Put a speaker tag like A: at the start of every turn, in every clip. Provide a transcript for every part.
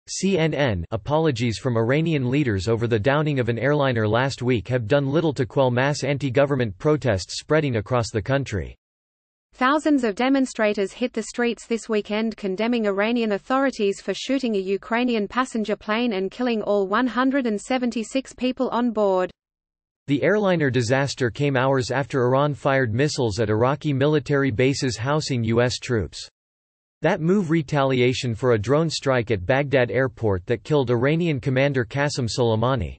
A: CNN apologies from Iranian leaders over the downing of an airliner last week have done little to quell mass anti-government protests spreading across the country.
B: Thousands of demonstrators hit the streets this weekend condemning Iranian authorities for shooting a Ukrainian passenger plane and killing all 176 people on board.
A: The airliner disaster came hours after Iran fired missiles at Iraqi military bases housing U.S. troops. That move retaliation for a drone strike at Baghdad airport that killed Iranian commander Qasem Soleimani.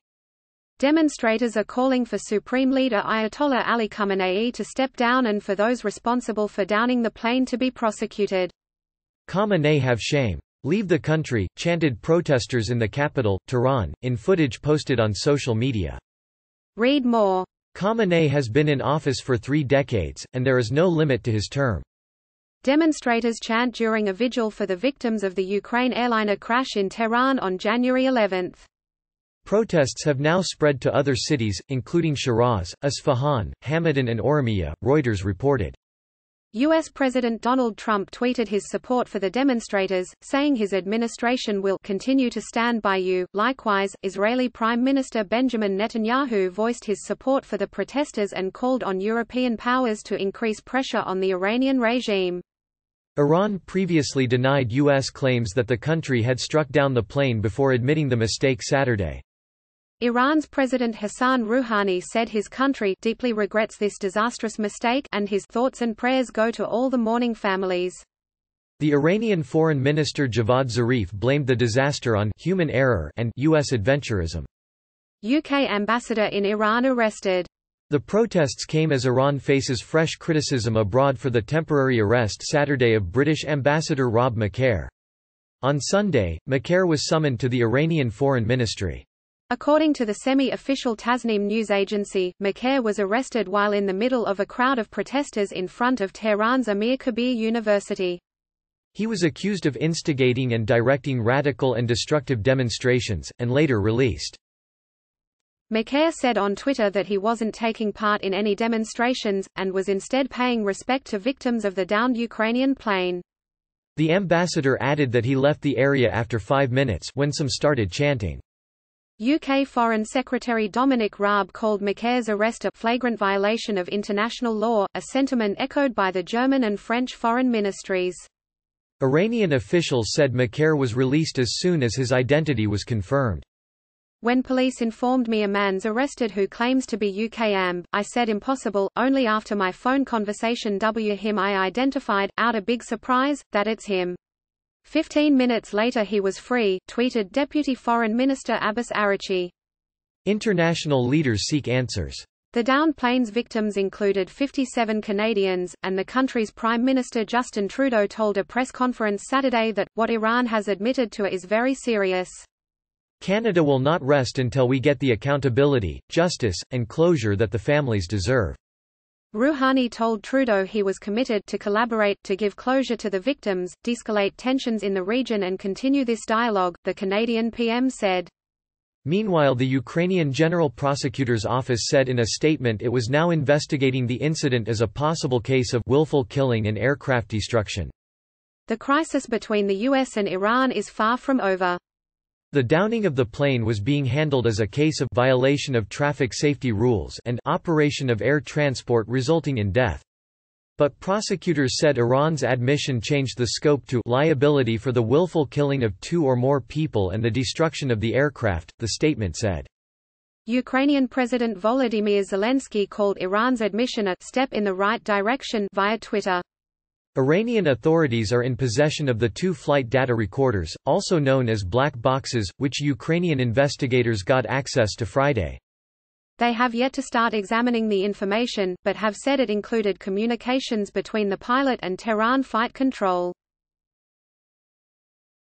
B: Demonstrators are calling for Supreme Leader Ayatollah Ali Khamenei to step down and for those responsible for downing the plane to be prosecuted.
A: Khamenei have shame. Leave the country, chanted protesters in the capital, Tehran, in footage posted on social media.
B: Read more.
A: Khamenei has been in office for 3 decades, and there is no limit to his term.
B: Demonstrators chant during a vigil for the victims of the Ukraine airliner crash in Tehran on January 11.
A: Protests have now spread to other cities, including Shiraz, Isfahan, Hamadan and Oromia, Reuters reported.
B: U.S. President Donald Trump tweeted his support for the demonstrators, saying his administration will continue to stand by you. Likewise, Israeli Prime Minister Benjamin Netanyahu voiced his support for the protesters and called on European powers to increase pressure on the Iranian regime.
A: Iran previously denied U.S. claims that the country had struck down the plane before admitting the mistake Saturday.
B: Iran's President Hassan Rouhani said his country deeply regrets this disastrous mistake and his thoughts and prayers go to all the mourning families.
A: The Iranian Foreign Minister Javad Zarif blamed the disaster on human error and U.S. adventurism.
B: UK ambassador in Iran arrested.
A: The protests came as Iran faces fresh criticism abroad for the temporary arrest Saturday of British Ambassador Rob Macaire. On Sunday, Macaire was summoned to the Iranian Foreign Ministry.
B: According to the semi-official Tasnim news agency, Macaire was arrested while in the middle of a crowd of protesters in front of Tehran's Amir Kabir University.
A: He was accused of instigating and directing radical and destructive demonstrations, and later released.
B: Macaire said on Twitter that he wasn't taking part in any demonstrations, and was instead paying respect to victims of the downed Ukrainian plane.
A: The ambassador added that he left the area after 5 minutes when some started chanting.
B: UK Foreign Secretary Dominic Raab called Macaire's arrest a flagrant violation of international law, a sentiment echoed by the German and French foreign ministries.
A: Iranian officials said Macaire was released as soon as his identity was confirmed.
B: When police informed me a man's arrested who claims to be UK amb, I said impossible, only after my phone conversation with him I identified, out a big surprise, that it's him. 15 minutes later he was free, tweeted Deputy Foreign Minister Abbas Arachi.
A: International leaders seek answers.
B: The downed plane's victims included 57 Canadians, and the country's Prime Minister Justin Trudeau told a press conference Saturday that, what Iran has admitted to is very serious.
A: Canada will not rest until we get the accountability, justice, and closure that the families deserve.
B: Rouhani told Trudeau he was committed to collaborate, to give closure to the victims, de-escalate tensions in the region and continue this dialogue, the Canadian PM said.
A: Meanwhile, the Ukrainian General Prosecutor's Office said in a statement it was now investigating the incident as a possible case of willful killing and aircraft destruction.
B: The crisis between the US and Iran is far from over.
A: The downing of the plane was being handled as a case of violation of traffic safety rules and operation of air transport resulting in death. But prosecutors said Iran's admission changed the scope to liability for the willful killing of 2 or more people and the destruction of the aircraft, the statement said.
B: Ukrainian President Volodymyr Zelensky called Iran's admission a step in the right direction via Twitter.
A: Iranian authorities are in possession of the 2 flight data recorders, also known as black boxes, which Ukrainian investigators got access to Friday.
B: They have yet to start examining the information, but have said it included communications between the pilot and Tehran flight control.